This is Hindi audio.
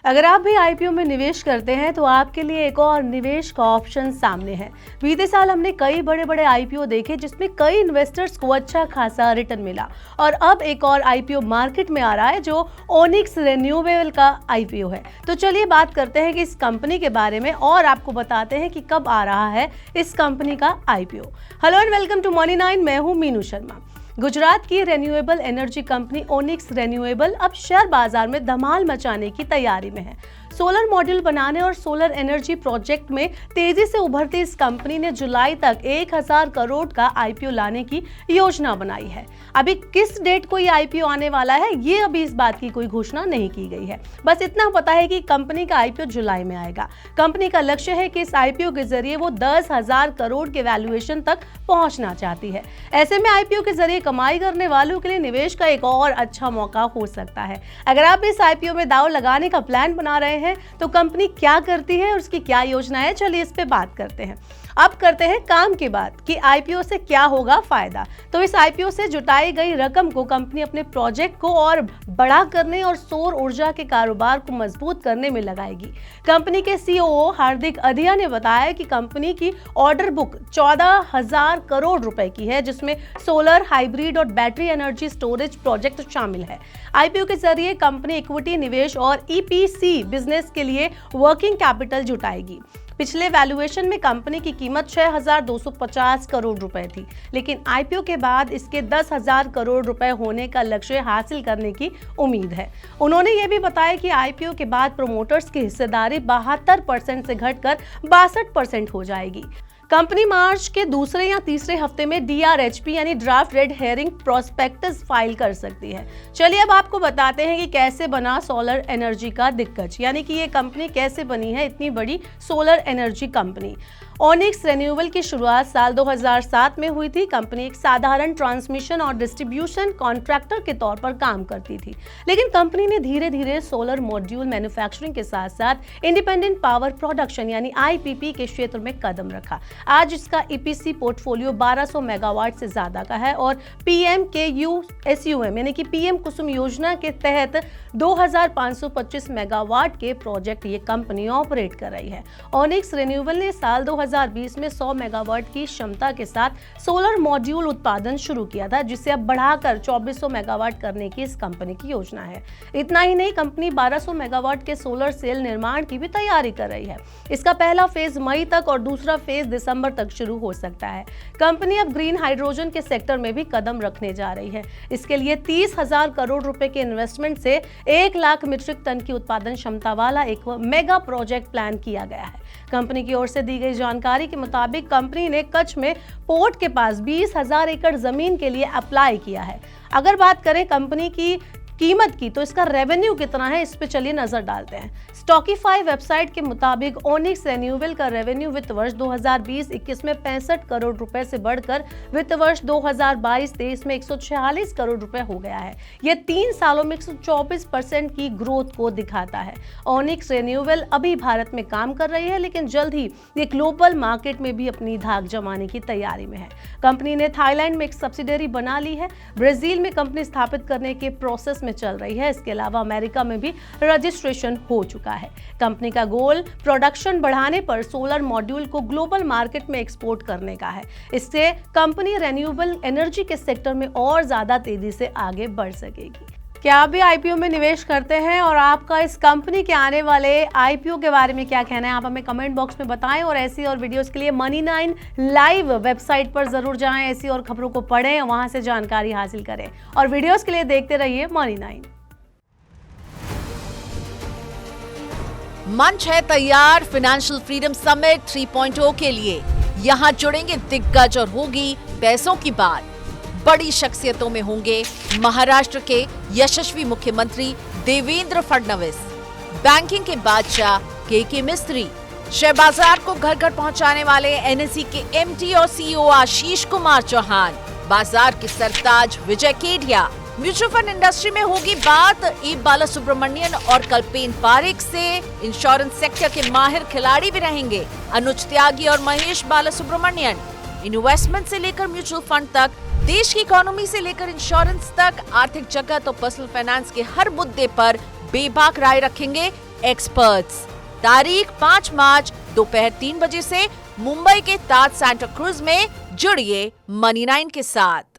अगर आप भी आईपीओ में निवेश करते हैं तो आपके लिए एक और निवेश का ऑप्शन सामने है। बीते साल हमने कई बड़े बड़े आईपीओ देखे जिसमें कई इन्वेस्टर्स को अच्छा खासा रिटर्न मिला और अब एक और आईपीओ मार्केट में आ रहा है जो ओनिक्स रिन्यूएबल का आईपीओ है। तो चलिए बात करते हैं कि इस कंपनी के बारे में और आपको बताते हैं कि कब आ रहा है इस कंपनी का IPO. Hello and welcome to money 9। मैं हूं मीनू शर्मा। गुजरात की renewable energy company Onix renewable अब शेयर बाजार में धमाल मचाने की तैयारी में है। सोलर मॉड्यूल बनाने और सोलर एनर्जी प्रोजेक्ट में तेजी से उभरती इस कंपनी ने जुलाई तक 1000 करोड़ का आईपीओ लाने की योजना बनाई है। अभी किस डेट को ये आईपीओ आने वाला है ये अभी इस बात की कोई घोषणा नहीं की गई है। बस इतना पता है कि कंपनी का आईपीओ जुलाई में आएगा। कंपनी का लक्ष्य है कि इस आईपीओ के जरिए वो 10,000 करोड़ के वैल्यूएशन तक पहुंचना चाहती है। ऐसे में आईपीओ के जरिए कमाई करने वालों के लिए निवेश का एक और अच्छा मौका हो सकता है। अगर आप इस आईपीओ में दांव लगाने का प्लान बना रहे हैं तो कंपनी क्या करती है और उसकी क्या योजना है, चलिए इस पे बात करते हैं। अब करते हैं काम की बात कि आईपीओ से क्या होगा फायदा। तो इस आईपीओ से जुटाई गई रकम को कंपनी अपने प्रोजेक्ट को और बड़ा करने और सौर ऊर्जा के कारोबार को मजबूत करने में लगाएगी। कंपनी के सीईओ हार्दिक अधिया ने बताया कि कंपनी की ऑर्डर बुक 14,000 करोड़ रुपए की है, जिसमें सोलर, हाइब्रिड और बैटरी एनर्जी स्टोरेज प्रोजेक्ट शामिल है। आईपीओ के जरिए कंपनी इक्विटी निवेश और ईपीसी बिजनेस के लिए वर्किंग कैपिटल जुटाएगी। पिछले वैल्यूएशन में कंपनी की कीमत 6,250 करोड़ रुपए थी, लेकिन आईपीओ के बाद इसके 10,000 करोड़ रुपए होने का लक्ष्य हासिल करने की उम्मीद है। उन्होंने ये भी बताया कि आईपीओ के बाद प्रोमोटर्स की हिस्सेदारी 72% से घटकर 62% हो जाएगी। कंपनी मार्च के दूसरे या तीसरे हफ्ते में डीआरएचपी यानी draft red herring prospectus file कर सकती है। चलिए अब आपको बताते हैं कि कैसे बना सोलर एनर्जी का दिग्गज, यानी कि ये कंपनी कैसे बनी है इतनी बड़ी solar energy company. Onix renewable की शुरुआत साल 2007 में हुई थी। कंपनी एक साधारण ट्रांसमिशन और डिस्ट्रीब्यूशन कॉन्ट्रैक्टर के तौर पर काम करती थी, लेकिन कंपनी ने धीरे धीरे सोलर मॉड्यूल मैन्युफैक्चरिंग के साथ साथ इंडिपेंडेंट पावर प्रोडक्शन यानी आईपीपी के क्षेत्र में कदम रखा। आज इसका ईपीसी पोर्टफोलियो 1200 मेगावाट से ज्यादा का है और पीएमकेयूएसयूएम यानी कि पीएम कुसुम योजना के तहत 2525 मेगावाट के प्रोजेक्ट ये कंपनी ऑपरेट कर रही है। ओनिक्स रिन्यूएबल ने साल 2020 में 100 मेगावाट की क्षमता के साथ सोलर मॉड्यूल उत्पादन शुरू किया था, जिसे अब बढ़ाकर 2400 मेगावाट करने की इस कंपनी की योजना है। इतना ही नहीं, कंपनी 1200 मेगावाट के सोलर सेल निर्माण की भी तैयारी कर रही है। इसका पहला फेज मई तक और दूसरा फेज दिसंबर तक शुरू हो सकता है। कंपनी अब ग्रीन हाइड्रोजन के सेक्टर में भी कदम रखने जा रही है। इसके लिए 30,000 करोड़ रुपए के इन्वेस्टमेंट से 1 लाख मीट्रिक टन की उत्पादन क्षमता वाला एक मेगा प्रोजेक्ट प्लान किया गया है। कंपनी की ओर से दी गई जानकारी के मुताबिक कंपनी ने कच्छ में पोर्ट के पास 20,000 एकड़ जमीन के लिए अप्लाई किया है। अगर बात करें कंपनी की कीमत की तो इसका रेवेन्यू कितना है इस पे चलिए नजर डालते हैं। स्टॉकीफाई वेबसाइट के मुताबिक ओनिक्स रिन्यूएबल का रेवेन्यू वित्त वर्ष 2020-21 में 65 करोड़ रुपए से बढ़कर वित्त वर्ष 2022-23 में 146 करोड़ रुपए हो गया है। यह 3 सालों में 124% की ग्रोथ को दिखाता है। ओनिक्स रिन्यूएबल अभी भारत में काम कर रही है, लेकिन जल्द ही ये ग्लोबल मार्केट में भी अपनी धाक जमाने की तैयारी में है। कंपनी ने थाईलैंड में एक सब्सिडरी बना ली है, ब्राजील में कंपनी स्थापित करने के प्रोसेस में चल रही है। इसके अलावा अमेरिका में भी रजिस्ट्रेशन हो चुका है। कंपनी का गोल प्रोडक्शन बढ़ाने पर सोलर मॉड्यूल को ग्लोबल मार्केट में एक्सपोर्ट करने का है। इससे कंपनी रिन्यूएबल एनर्जी के सेक्टर में और ज्यादा तेजी से आगे बढ़ सकेगी। क्या आप भी आईपीओ में निवेश करते हैं और आपका इस कंपनी के आने वाले आईपीओ के बारे में क्या कहना है, आप हमें कमेंट बॉक्स में बताएं। और ऐसी और वीडियोस के लिए मनी 9 लाइव वेबसाइट पर जरूर जाएं, ऐसी और खबरों को पढ़ें, वहां से जानकारी हासिल करें और वीडियोस के लिए देखते रहिए मनी 9। मंच है तैयार फाइनेंशियल फ्रीडम समिट 3.0 के लिए। यहाँ जुड़ेंगे दिग्गज और होगी पैसों की बात। बड़ी शख्सियतों में होंगे महाराष्ट्र के यशस्वी मुख्यमंत्री देवेंद्र फडणवीस, बैंकिंग के बादशाह के मिस्त्री, शेयर बाजार को घर घर पहुंचाने वाले एनएसई के एमडी और सीईओ आशीष कुमार चौहान, बाजार के सरताज विजय केडिया, म्यूचुअल फंड इंडस्ट्री में होगी बात ई बालासुब्रमण्यन और कल्पेन पारेख से। इंश्योरेंस सेक्टर के माहिर खिलाड़ी भी रहेंगे अनुज त्यागी और महेश बालासुब्रमण्यन। इन्वेस्टमेंट से लेकर म्यूचुअल फंड तक, देश की इकोनॉमी से लेकर इंश्योरेंस तक, आर्थिक जगत और पर्सनल फाइनेंस के हर मुद्दे पर बेबाक राय रखेंगे एक्सपर्ट्स। तारीख 5 मार्च दोपहर 3 बजे से मुंबई के ताज सेंटा क्रूज में जुड़िए मनी 9 के साथ।